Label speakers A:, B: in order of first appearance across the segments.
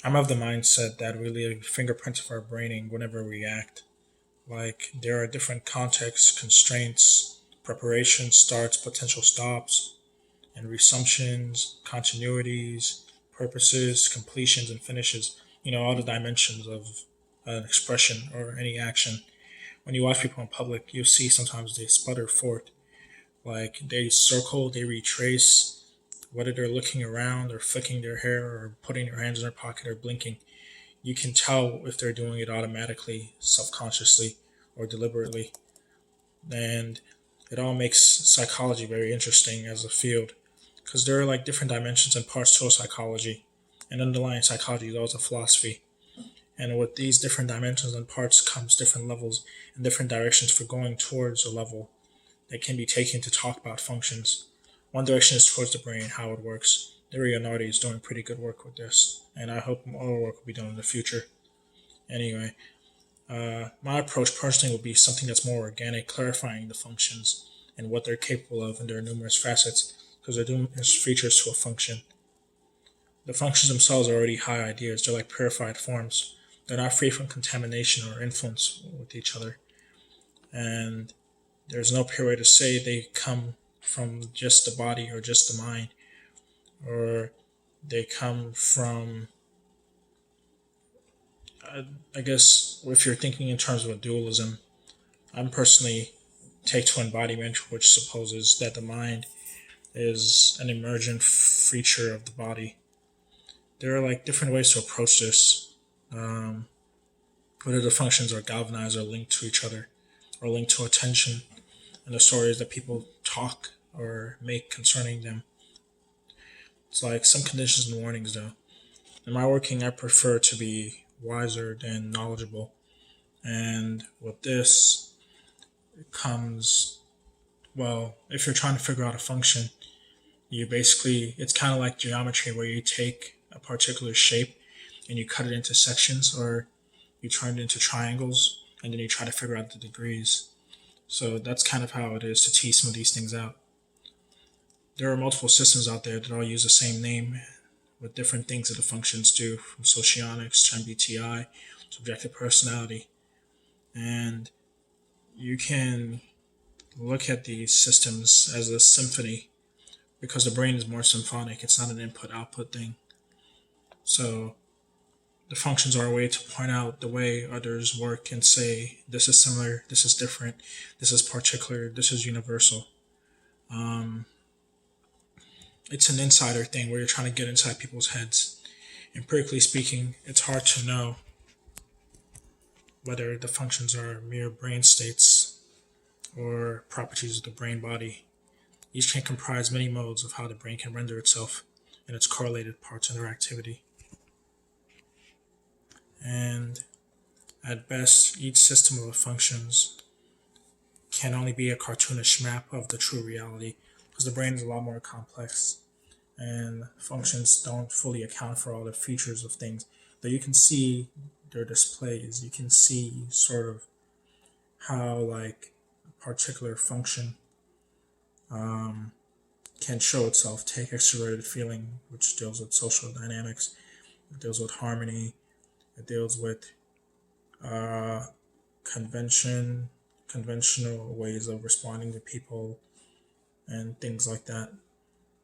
A: I'm of the mindset that we leave fingerprints of our braining whenever we act. Like, there are different contexts, constraints, preparation, starts, potential stops, and resumptions, continuities, purposes, completions, and finishes. All the dimensions of an expression or any action. When you watch people in public, you'll see sometimes they sputter forth. Like, they circle, they retrace, whether they're looking around or flicking their hair or putting their hands in their pocket or blinking. You can tell if they're doing it automatically, subconsciously, or deliberately. And it all makes psychology very interesting as a field because there are like different dimensions and parts to a psychology. And underlying psychology is always a philosophy. And with these different dimensions and parts comes different levels and different directions for going towards a level that can be taken to talk about functions. One direction is towards the brain, how it works. Leonardi is doing pretty good work with this, and I hope more work will be done in the future. Anyway, my approach personally will be something that's more organic, clarifying the functions and what they're capable of in their numerous facets, because they're numerous features to a function. The functions themselves are already high ideas, they're like purified forms. They're not free from contamination or influence with each other. And there's no pure way to say they come from just the body or just the mind, or they come from, I guess, if you're thinking in terms of a dualism, I'm personally take to embodiment, which supposes that the mind is an emergent feature of the body. There are like different ways to approach this, um, whether the functions are galvanized or linked to each other, or linked to attention and the stories that people talk or make concerning them. It's like some conditions and warnings, though. In my working, I prefer to be wiser than knowledgeable. And with this comes, well, if you're trying to figure out a function, you basically, it's kind of like geometry where you take a particular shape and you cut it into sections or you turn it into triangles and then you try to figure out the degrees. So that's kind of how it is to tease some of these things out. There are multiple systems out there that all use the same name with different things that the functions do, from socionics to MBTI to objective personality. And you can look at these systems as a symphony because the brain is more symphonic. It's not an input output thing. So the functions are a way to point out the way others work and say, this is similar, this is different, this is particular, this is universal. Um, it's an insider thing where you're trying to get inside people's heads. Empirically speaking, it's hard to know whether the functions are mere brain states or properties of the brain body. Each can comprise many modes of how the brain can render itself and its correlated parts and their activity. And at best, each system of functions can only be a cartoonish map of the true reality because the brain is a lot more complex and functions don't fully account for all the features of things. Though you can see their displays, you can see sort of how like a particular function um, can show itself. Take extroverted feeling, which deals with social dynamics, it deals with harmony, it deals with uh, convention, conventional ways of responding to people, and things like that.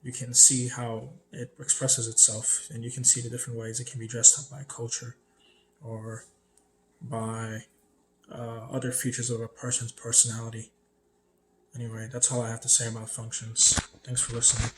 A: You can see how it expresses itself, and you can see the different ways it can be dressed up by culture or by other features of a person's personality. Anyway, that's all I have to say about functions. Thanks for listening.